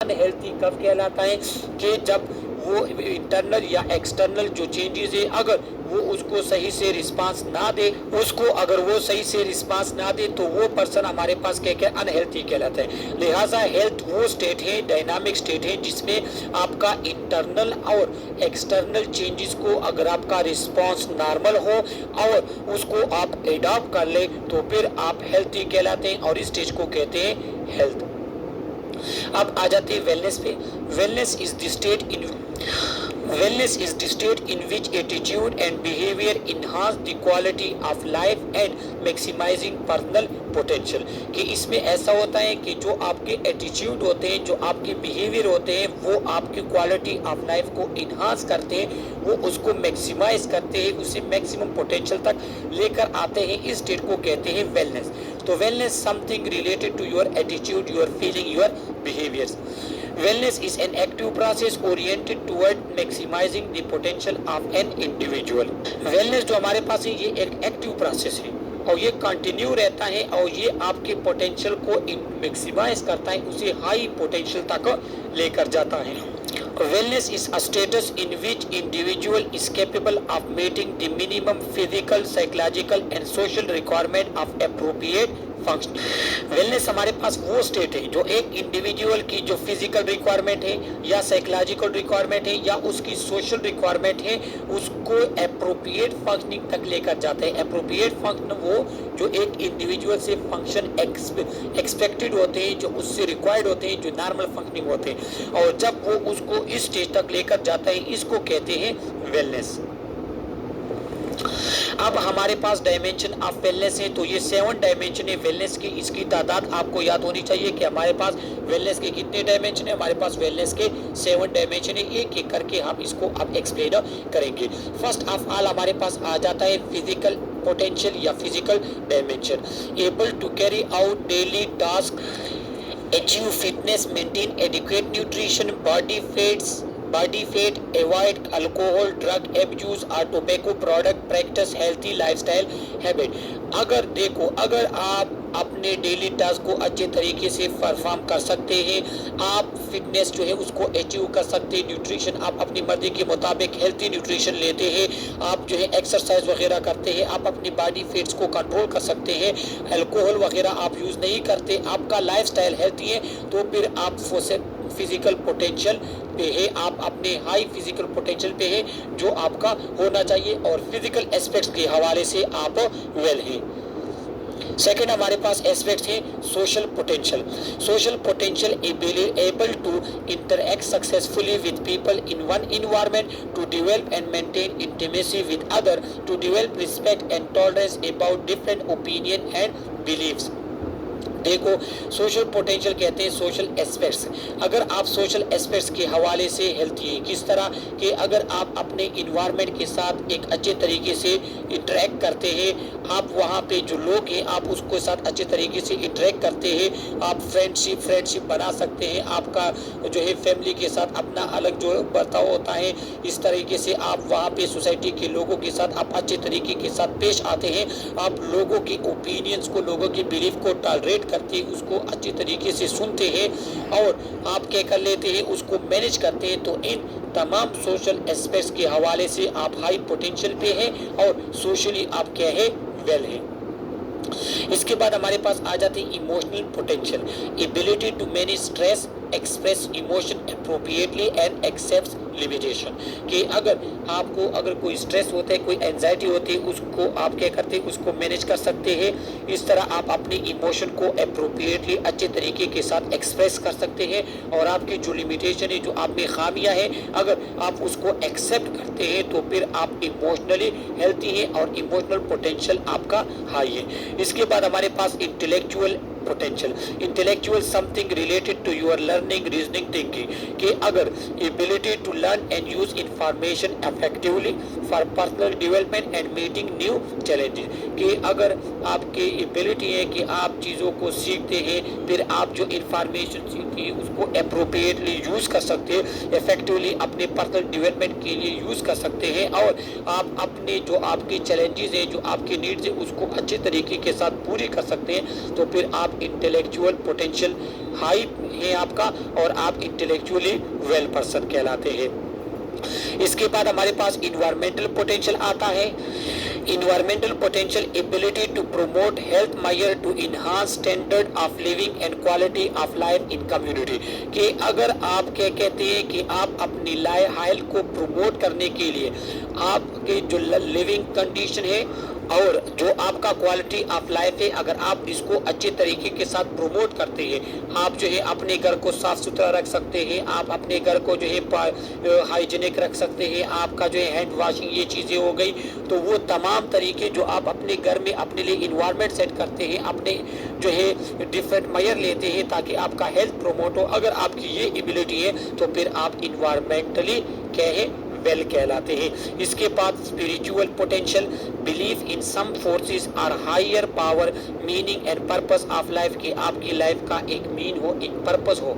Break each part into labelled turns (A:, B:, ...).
A: Unhealthy कब कहलाता है कि जब वो इंटरनल या एक्सटर्नल जो चेंजेस है अगर वो उसको सही से रिस्पांस ना दे, अगर वो सही से रिस्पांस ना दे तो वो पर्सन हमारे पास क्या अनहेल्थी कहलाता है। लिहाजा हेल्थ वो स्टेट है, डायनामिक स्टेट है, जिसमें आपका इंटरनल और एक्सटर्नल चेंजेस को अगर आपका रिस्पांस नॉर्मल हो और उसको आप एडॉप्ट कर ले तो फिर आप हेल्थी कहलाते हैं और इस स्टेज को कहते हैं हेल्थ। अब आ जाते हैं वेलनेस पे। Wellness is the state in which attitude and behaviour enhance the quality of life and maximising personal potential. कि इसमें ऐसा होता है कि जो आपके एटीट्यूड होते हैं, जो आपके बिहेवियर होते हैं, वो आपकी क्वालिटी ऑफ लाइफ को इनहांस करते हैं, वो उसको मैक्सिमाइज करते हैं, उसे मैक्सिमम पोटेंशियल तक लेकर आते हैं। इस स्टेट को कहते हैं वेलनेस। तो wellness something related to your attitude, your feeling, your behaviors. Wellness is an active process oriented toward maximizing the potential of an individual. Wellness जो हमारे पास है ये एक एक्टिव प्रोसेस है और ये कंटिन्यू रहता है और ये आपके पोटेंशियल को मैक्सिमाइज करता है, उसे हाई पोटेंशियल तक लेकर जाता है। Wellness is a status in which individual is capable of meeting the minimum physical, psychological and social requirement of appropriate function. Wellness हमारे पास वो स्टेट है जो एक इंडिविजुअल की जो फिजिकल रिक्वायरमेंट है या साइकोलॉजिकल रिक्वायरमेंट है या उसकी सोशल रिक्वायरमेंट है, उसको अप्रोप्रिएट फंक्शनिंग तक लेकर जाते हैं। अप्रोप्रिएट फंक्शन वो जो एक इंडिविजुअल से फंक्शन एक्सपेक्टेड होते हैं, जो उससे रिक्वायर्ड होते हैं, जो नॉर्मल फंक्शनिंग होते हैं, और जब वो उसको इस स्टेज तक लेकर जाता है, इसको कहते हैं वेलनेस। अब हमारे पास डायमेंशन ऑफ वेलनेस है, तो ये 7 डायमेंशन है वेलनेस की। इसकी तादाद आपको याद होनी चाहिए कि हमारे पास वेलनेस के कितने डायमेंशन है। हमारे पास वेलनेस के 7 डायमेंशन है। एक एक करके हम इसको अब एक्सप्लेन करेंगे। फर्स्ट ऑफ ऑल हमारे पास आ जाता है फिजिकल पोटेंशियल या physical dimension. Able to carry out daily task, achieve fitness, maintain adequate nutrition, body fat, avoid alcohol, drug abuse or tobacco product, practice healthy lifestyle habit। अगर आप अपने daily task को अच्छे तरीके से परफॉर्म कर सकते हैं, आप फिटनेस जो है उसको अचीव कर सकते हैं, न्यूट्रिशन आप अपनी मर्जी के मुताबिक हेल्थी न्यूट्रिशन लेते हैं, आप जो है एक्सरसाइज वगैरह करते हैं, आप अपनी बॉडी फैट्स को कंट्रोल कर सकते हैं, अल्कोहल वगैरह आप यूज़ नहीं करते, आपका लाइफस्टाइल हेल्थी है, तो फिर आप फिजिकल पोटेंशियल पे है, आप अपने हाई फिजिकल पोटेंशियल पे है जो आपका होना चाहिए, और फिजिकल एस्पेक्ट्स के हवाले से आप वेल हैं। सेकेंड हमारे पास एस्पेक्ट है social potential. Social potential able to interact successfully with people in one environment, to develop and maintain intimacy with other, to develop respect and tolerance about different opinion and believes. देखो, social potential कहते हैं social aspects. अगर आप social aspects के हवाले से healthy हैं, किस तरह कि अगर आप अपने इन्वायरमेंट के साथ एक अच्छे तरीके से इंटरेक्ट करते हैं, आप वहाँ पे जो लोग हैं आप उसके साथ अच्छे तरीके से इंटरेक्ट करते हैं, आप फ्रेंडशिप बना सकते हैं, आपका जो है फैमिली के साथ अपना अलग जो बर्ताव होता है, इस तरीके से आप वहाँ पे सोसाइटी के लोगों के साथ आप अच्छे तरीके के साथ पेश आते हैं, आप लोगों के ओपिनियंस को, लोगों की बिलीफ को टॉलरेट करते हैं, उसको अच्छे तरीके से सुनते हैं और आप क्या कर लेते हैं, उसको मैनेज करते हैं। तो इन तमाम सोशल एस्पेक्ट्स के हवाले से आप हाई पोटेंशियल पे हैं और सोशली आप क्या है, वेल है। इसके बाद हमारे पास आ जाते हैं emotional potential. Ability to manage stress, express emotion appropriately and accept limitation. कि अगर कोई स्ट्रेस होता है, कोई एंजाइटी होती है, उसको आप क्या करते हैं, उसको मैनेज कर सकते हैं। इस तरह आप अपने इमोशन को अप्रोप्रिएटली अच्छे तरीके के साथ एक्सप्रेस कर सकते हैं, और आपकी जो लिमिटेशन है, जो आप में खामियां है, अगर आप उसको एक्सेप्ट करते हैं तो फिर आप इमोशनली हेल्थी हैं और इमोशनल पोटेंशियल आपका हाई है। इसके बाद हमारे पास intellectual potential. Intellectual something related to your learning, reasoning, thinking. कि अगर ability to learn and use information effectively for personal development and meeting new challenges. कि अगर आपकी एबिलिटी है कि आप चीज़ों को सीखते हैं, फिर आप जो इंफॉर्मेशन सीखते हैं उसको अप्रोप्रिएटली यूज़ कर सकते हैं, इफेक्टिवली अपने पर्सनल डेवलपमेंट के लिए यूज़ कर सकते हैं, और आप अपने जो आपकी चैलेंजेस हैं, जो आपकी नीड्स है, उसको अच्छे तरीके के साथ पूरी कर सकते हैं। तो फिर आप आप इंटेलेक्चुअल पोटेंशियल हाई है आपका और आप इंटेलेक्चुअली वेल पर्सन कहलाते हैं। इसके बाद हमारे पास इन्वायरमेंटल पोटेंशियल आता है। Environmental potential ability to promote health measure to enhance standard of living and quality of life in community, कि अगर आप क्या कहते हैं कि आप अपनी हेल्थ को प्रमोट करने के लिए आपके जो लिविंग कंडीशन है और जो आपका क्वालिटी ऑफ लाइफ है, अगर आप इसको अच्छे तरीके के साथ प्रमोट करते हैं, आप जो है अपने घर को साफ सुथरा रख सकते हैं, आप अपने घर को जो है हाइजीनिक रख सकते हैं, आपका जो है हैंड वॉशिंग ये चीज़ें हो गई, तो वो तमाम तरीके जो आप अपने घर में अपने लिए इन्वायरमेंट सेट करते हैं, अपने जो है डिफरेंट मेजर लेते हैं ताकि आपका हेल्थ प्रमोट हो। अगर आपकी ये एबिलिटी है तो फिर आप इन्वायरमेंटली क्या है वेल कहलाते हैं। इसके बाद spiritual potential believe in some forces or higher power meaning and purpose of life, कि आपकी लाइफ का एक मीन हो, एक पर्पस हो,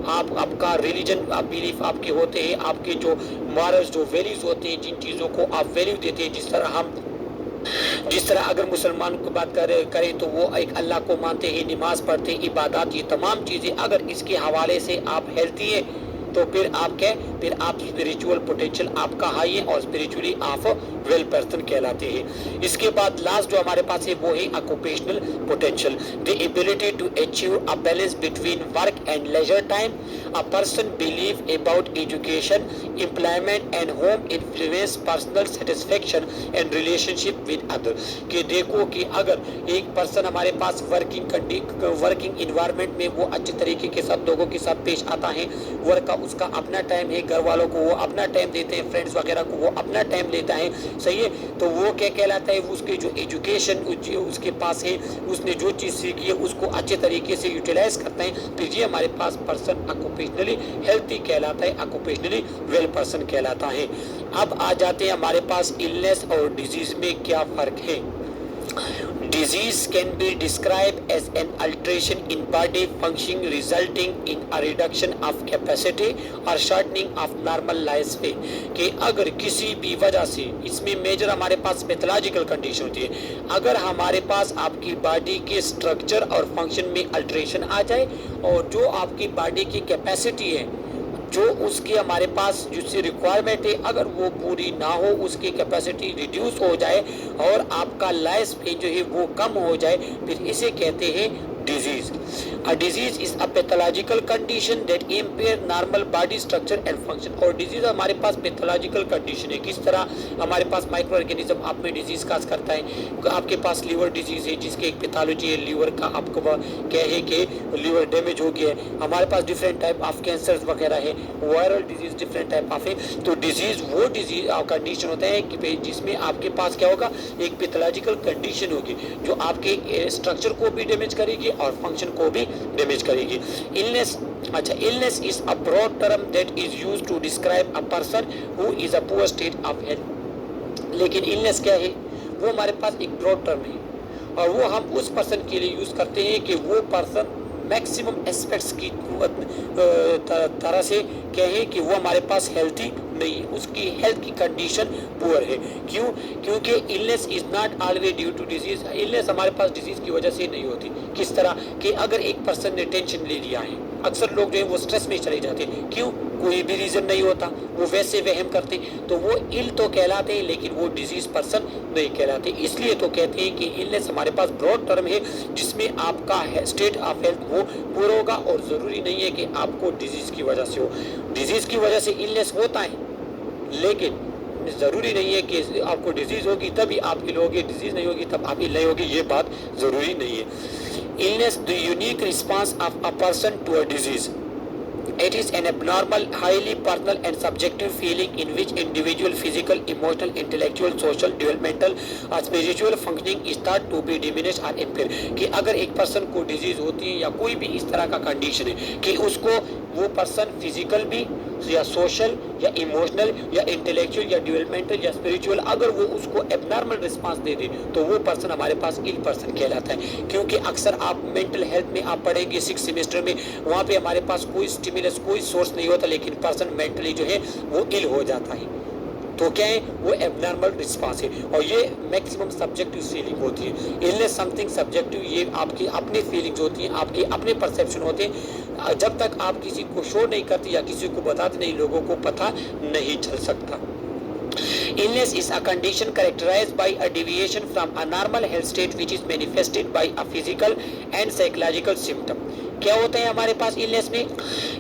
A: आप आपका रिलीजन आप बिलीफ आपके होते हैं, आपके जो मॉरल्स जो वैल्यूज होते हैं, जिन चीज़ों को आप वैल्यू देते हैं, जिस तरह अगर मुसलमान की बात करें तो वो एक अल्लाह को मानते हैं, नमाज पढ़ते हैं, इबादत, ये तमाम चीज़ें अगर इसके हवाले से आप हेल्थी है तो फिर आप क्या, फिर आप स्पिरिचुअल पोटेंशियल आपका हाई है और स्पिरिचुअली आप वेल पर्सन कहलाते हैं। इसके बाद लास्ट जो हमारे पास है वो है occupational potential, the ability to achieve a balance between work and leisure time. A person believe about education, employment and home influence personal satisfaction and relationship with other, कि देखो कि अगर एक पर्सन हमारे पास वर्किंग इन्वायरमेंट में वो अच्छे तरीके के साथ लोगों के साथ पेश आता है, वर्क का उसका अपना टाइम है, घर वालों को वो अपना टाइम देते हैं, फ्रेंड्स वगैरह को वो अपना टाइम लेता है, सही है, तो वो क्या कहलाता है, उसके जो एजुकेशन उसके पास है, उसने जो चीज़ सीखी है उसको अच्छे तरीके से यूटिलाइज करते हैं, तो ये हमारे पास पर्सन ऑक्यूपेशनली हेल्थी कहलाता है, ऑक्यूपेशनली वेल पर्सन कहलाता है। अब आ जाते हैं हमारे पास इलनेस और डिजीज में क्या फर्क है। Disease can be described as an alteration in body functioning resulting in a reduction of capacity or shortening of normal lifespan, कि अगर किसी भी वजह से, इसमें मेजर हमारे पास पैथोलॉजिकल कंडीशन होती है, अगर हमारे पास आपकी बॉडी के स्ट्रक्चर और फंक्शन में अल्टरेशन आ जाए और जो आपकी बॉडी की कैपेसिटी है, जो उसकी हमारे पास जिससे रिक्वायरमेंट है, अगर वो पूरी ना हो, उसकी कैपेसिटी रिड्यूस हो जाए और आपका लाइफ स्पेन जो है वो कम हो जाए, फिर इसे कहते हैं disease. A disease is a pathological condition that impair normal body structure and function। और डिजीज हमारे पास पैथोलॉजिकल कंडीशन है, किस तरह हमारे पास माइक्रो ऑर्गेनिज्म आप में डिजीज काज करता है, आपके पास लीवर डिजीज है जिसके एक पैथोलॉजी है, लीवर का आपको क्या है कि लीवर डैमेज हो गया है, हमारे पास डिफरेंट टाइप ऑफ कैंसर वगैरह है, viral disease different type of है, तो डिजीज वो डिजीज कंडीशन होता है कि जिसमें आपके पास क्या होगा, एक पैथोलॉजिकल कंडीशन होगी जो आपके स्ट्रक्चर को भी डैमेज करेगी और फंक्शन को भी डैमेज करेगी। इलनेस, अच्छा, illness is a broad term that is used to describe a person who is a poor state of health. लेकिन इलनेस क्या है, वो हमारे पास एक ब्रॉड टर्म है और वो हम उस पर्सन के लिए यूज करते हैं कि वो पर्सन मैक्सिमम एस्पेक्ट्स की तरह से क्या है कि वो हमारे पास हेल्थी नहीं है, उसकी हेल्थ की कंडीशन पुअर है। क्यों? क्योंकि illness is not always due to disease. Illness हमारे पास डिजीज की वजह से नहीं होती। किस तरह कि अगर एक पर्सन ने टेंशन ले लिया है, अक्सर लोग जो है वो स्ट्रेस में चले जाते हैं, क्यों? कोई भी रीजन नहीं होता, वो वैसे वहम करते, तो वो इल तो कहलाते हैं लेकिन वो डिजीज पर्सन नहीं कहलाते। इसलिए तो कहते हैं कि इलनेस हमारे पास ब्रॉड टर्म है जिसमें आपका स्टेट ऑफ हेल्थ वो पूरा होगा और ज़रूरी नहीं है कि आपको डिजीज की वजह से हो। डिजीज की वजह से इलनेस होता है लेकिन ज़रूरी नहीं है कि आपको डिजीज़ होगी तभी आप इल होगे, डिजीज़ नहीं होगी तब आप इल नहीं होगी, ये बात ज़रूरी नहीं है। Illness the unique response of a person to a disease. It is an abnormal, highly personal and subjective feeling in which individual physical, emotional, intellectual, social, developmental or spiritual functioning is thought to be diminished or impaired। कि अगर एक person को disease होती है या कोई भी इस तरह का कंडीशन है कि उसको वो पर्सन फिजिकल भी या सोशल या इमोशनल या इंटेलेक्चुअल या डेवलपमेंटल या स्पिरिचुअल अगर वो उसको एबनॉर्मल रिस्पांस दे दे तो वो पर्सन हमारे पास इल पर्सन कहलाता है। क्योंकि अक्सर आप मेंटल हेल्थ में आप पढ़ेंगे 6 सेमेस्टर में, वहाँ पे हमारे पास कोई स्टिमुलस कोई सोर्स नहीं होता लेकिन पर्सन मेंटली जो है वो इल हो जाता है। तो क्या है, वो एबनॉर्मल रिस्पांस है। और ये मैक्सिमम सब्जेक्टिव फीलिंग होती है। इलनेस समथिंग सब्जेक्टिव, ये आपकी अपनी फीलिंग्स होती हैं, आपके अपने परसेप्शन होते हैं। जब तक आप किसी को शो नहीं करते या किसी को बताते नहीं, लोगों को पता नहीं चल सकता। Illness is a condition characterized by a deviation from a normal health state which is manifested by a physical and psychological symptom। क्या होता है हमारे पास इलनेस में,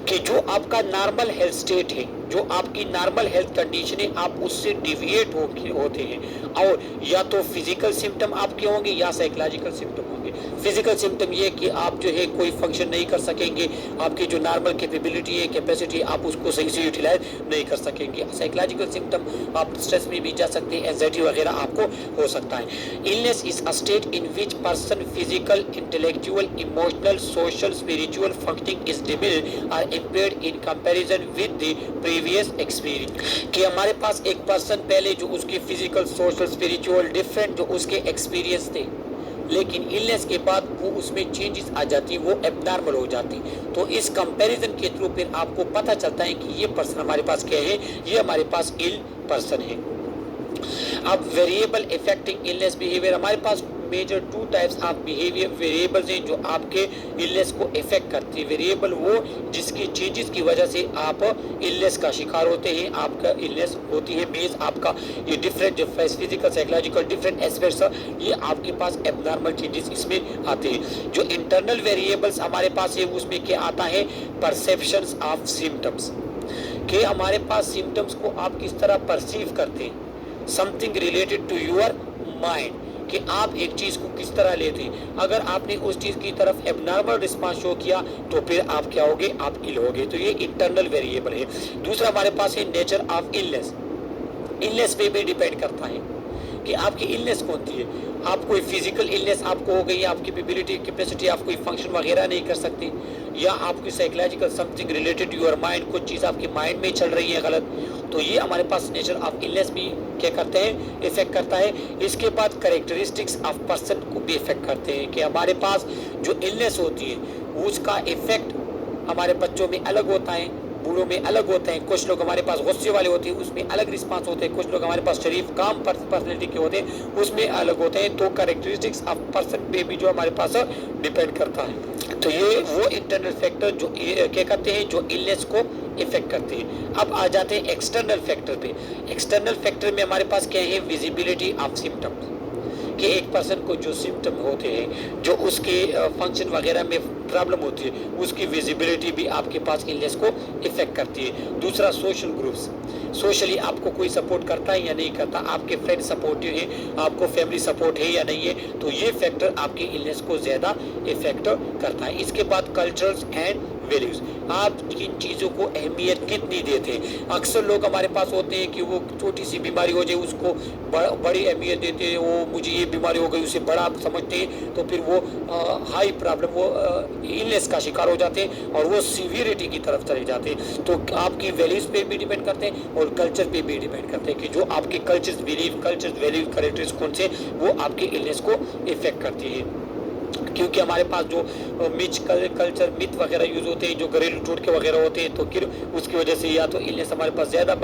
A: कि जो आपका नॉर्मल हेल्थ स्टेट है, जो आपकी नॉर्मल हेल्थ कंडीशन है, आप उससे डिविएट होते हैं। और या तो फिजिकल सिम्टम आपके होंगे या साइकोलॉजिकल सिम्टम होंगे। फिजिकल सिम्टम ये कि आप जो है कोई फंक्शन नहीं कर सकेंगे, आपकी जो नॉर्मल कैपेबिलिटी है, कैपेसिटी है, आप उसको सही से यूटिलाइज नहीं कर सकेंगे। साइकोलॉजिकल सिम्टम, आप स्ट्रेस में भी जा सकते हैं, एंजाइटी वगैरह आपको हो सकता है। Illness is a state in which person physical, intellectual, emotional, social, spiritual functioning is diminished or impaired in comparison with the previous experience। कि हमारे पास एक पर्सन पहले जो उसके फिजिकल, सोशल, स्पिरिचुअल डिफरेंट जो उसके एक्सपीरियंस थे, लेकिन इलनेस के बाद वो उसमें चेंजेस आ जाती, वो एबनॉर्मल हो जाती। तो इस कंपैरिजन के थ्रू फिर आपको पता चलता है कि ये पर्सन हमारे पास क्या है, ये हमारे पास इल पर्सन है। अब वेरिएबल इफेक्टिंग इलनेस बिहेवियर, हमारे पास major 2 types of behaviour variables हैं जो आपके इलनेस को इफेक्ट करती है। वेरिएबल वो जिसकी चेंजेस की वजह से आप इलनेस का शिकार होते हैं, आपका इलनेस होती है बेस आपका ये different physical, psychological different aspects, ये आपके पास एबनॉर्मल चेंजेस इसमें आते हैं। जो इंटरनल वेरिएबल्स हमारे पास है उसमें क्या आता है, परसेप्शंस ऑफ सिम्टम्स, कि हमारे पास सिम्टम्स को आप किस तरह परसीव करते हैं, something related to your mind, कि आप एक चीज को किस तरह लेते हैं। अगर आपने उस चीज की तरफ एबनॉर्मल रिस्पांस शो किया तो फिर आप क्या होगे, आप इल होगे। तो ये इंटरनल वेरिएबल है। दूसरा हमारे पास है नेचर ऑफ इलनेस। इलनेस पे भी डिपेंड करता है कि आपकी इलनेस कौन सी है। आप कोई फिजिकल इलनेस आपको हो गई, आपकी एबिलिटी, कैपेसिटी, आप कोई फंक्शन वगैरह नहीं कर सकते, या आपकी psychological something related your mind, कुछ चीज़ आपकी माइंड में चल रही है गलत, तो ये हमारे पास नेचर ऑफ इलनेस भी क्या करते हैं, इफेक्ट करता है। इसके बाद कैरेक्टरिस्टिक्स ऑफ पर्सन को भी इफेक्ट करते हैं, कि हमारे पास जो इलनेस होती है उसका इफेक्ट हमारे बच्चों में अलग होता है, बूढ़ों में अलग होते हैं। कुछ लोग हमारे पास गुस्से वाले होते हैं, उसमें अलग रिस्पांस होते हैं। कुछ लोग हमारे पास शरीफ काम पर्सनैलिटी के होते हैं, उसमें अलग होते हैं। तो कैरेक्टरिस्टिक्स ऑफ पर्सन पे भी जो हमारे पास डिपेंड करता है। तो ये वो इंटरनल फैक्टर जो क्या करते हैं, जो इलनेस को इफेक्ट करते हैं। अब आ जाते हैं एक्सटर्नल फैक्टर पे। एक्सटर्नल फैक्टर में हमारे पास क्या है, विजिबिलिटी ऑफ सिम्टम्स, कि एक पर्सन को जो सिम्टम होते हैं, जो उसके फंक्शन वगैरह में प्रॉब्लम होती है, उसकी विजिबिलिटी भी आपके पास इलनेस को इफेक्ट करती है। दूसरा सोशल ग्रुप्स, सोशली आपको कोई सपोर्ट करता है या नहीं करता, आपके फ्रेंड सपोर्टिव है, आपको फैमिली सपोर्ट है या नहीं है, तो ये फैक्टर आपकी इलनेस को ज़्यादा इफेक्ट करता है। इसके बाद कल्चर्स एंड वैल्यूज, आप इन चीज़ों को अहमियत कितनी देते हैं। अक्सर लोग हमारे पास होते हैं कि वो छोटी सी बीमारी हो जाए उसको बड़ी अहमियत देते हैं, वो मुझे ये बीमारी हो गई उसे बड़ा समझते हैं, तो फिर वो हाई प्रॉब्लम, वो इलनेस का शिकार हो जाते हैं और वो सीवियरिटी की तरफ चले जाते हैं। तो आपकी वैल्यूज पे भी डिपेंड करते हैं और कल्चर पे भी डिपेंड करते हैं, कि जो आपके cultures, believe, culture, value, characters कौन से, वो आपके इलनेस को इफेक्ट करती है। क्योंकि हमारे पास जो कल्चर, मिथ वगैरह यूज होते हैं, जो घरेलू टोटके वगैरह होते हैं, तो फिर उसकी वजह से या तो इलनेस हमारे पास ज़्यादा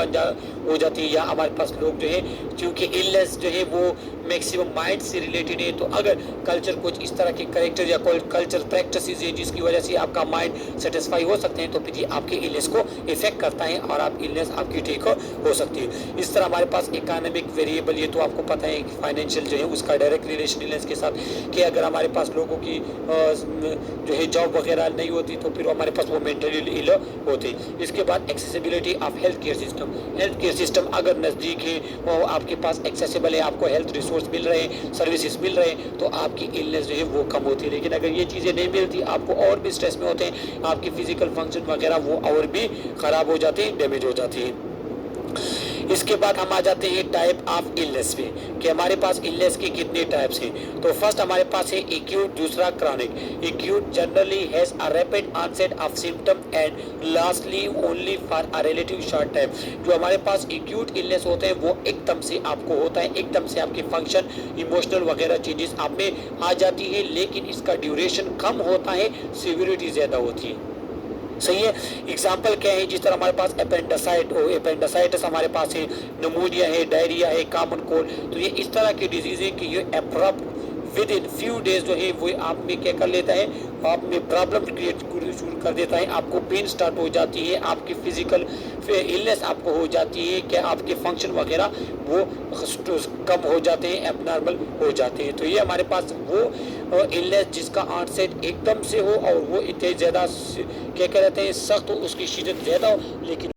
A: हो जाती है, या हमारे पास लोग जो है, क्योंकि इलनेस जो है वो मैक्सिमम माइंड से रिलेटेड है, तो अगर कल्चर कुछ इस तरह के करेक्टर या कल्चर प्रैक्टिस है जिसकी वजह से आपका माइंड सेटिस्फाई हो सकते हैं, तो फिर ये आपके इलनेस को इफेक्ट करता है और आप इलनेस आपकी ठीक हो सकती है। इस तरह हमारे पास इकोनॉमिक वेरिएबल, ये तो आपको पता है कि फाइनेंशियल जो है उसका डायरेक्ट रिलेशन इलनेस के साथ, कि अगर हमारे पास लोगों की जो है जॉब वगैरह नहीं होती तो फिर हमारे पास वो मेंटली इल होते। इसके बाद accessibility of health care system, health care system अगर नज़दीक है, वो आपके पास एक्सेसिबल है, आपको हेल्थ रिसोर्स मिल रहे हैं, सर्विसेज मिल रहे हैं, तो आपकी इलनेस जो है वो कम होती है। लेकिन अगर ये चीज़ें नहीं मिलती, आपको और भी स्ट्रेस में होते हैं, आपकी फिजिकल फंक्शन वगैरह वो और भी ख़राब हो जाते हैं, डैमेज हो जाती है। इसके बाद हम आ जाते हैं टाइप ऑफ इलनेस पे, कि हमारे पास इलनेस के कितने टाइप्स हैं। तो फर्स्ट हमारे पास है एक्यूट, दूसरा chronic. Acute generally has a rapid onset of symptom and lastly only for a relative short time. जो हमारे पास एक्यूट इलनेस होते हैं वो एकदम से आपको होता है, एकदम से आपके फंक्शन, इमोशनल वगैरह चेंजेस आप में आ जाती है, लेकिन इसका ड्यूरेशन कम होता है, सीवियरिटी ज़्यादा होती है। सही है। एग्जाम्पल क्या है, जिस तरह हमारे पास अपेंडिसाइटिस हमारे पास है, नमूनिया है, डायरिया है, कॉमन कोल्ड, तो ये इस तरह की डिजीज है कि ये abrupt with in few days जो है वो आप में क्या कर लेता है, आप में प्रॉब्लम क्रिएट शुरू कर देता है, आपको पेन स्टार्ट हो जाती है, आपकी फिजिकल इलनेस आपको हो जाती है, क्या आपके फंक्शन वगैरह वो कम हो जाते हैं, एबनॉर्मल हो जाते हैं। तो ये हमारे पास वो इलनेस जिसका ऑनसेट एकदम से हो और वो इतने ज़्यादा क्या कहते हैं सख्त हो, उसकी शिद्दत ज़्यादा हो, लेकिन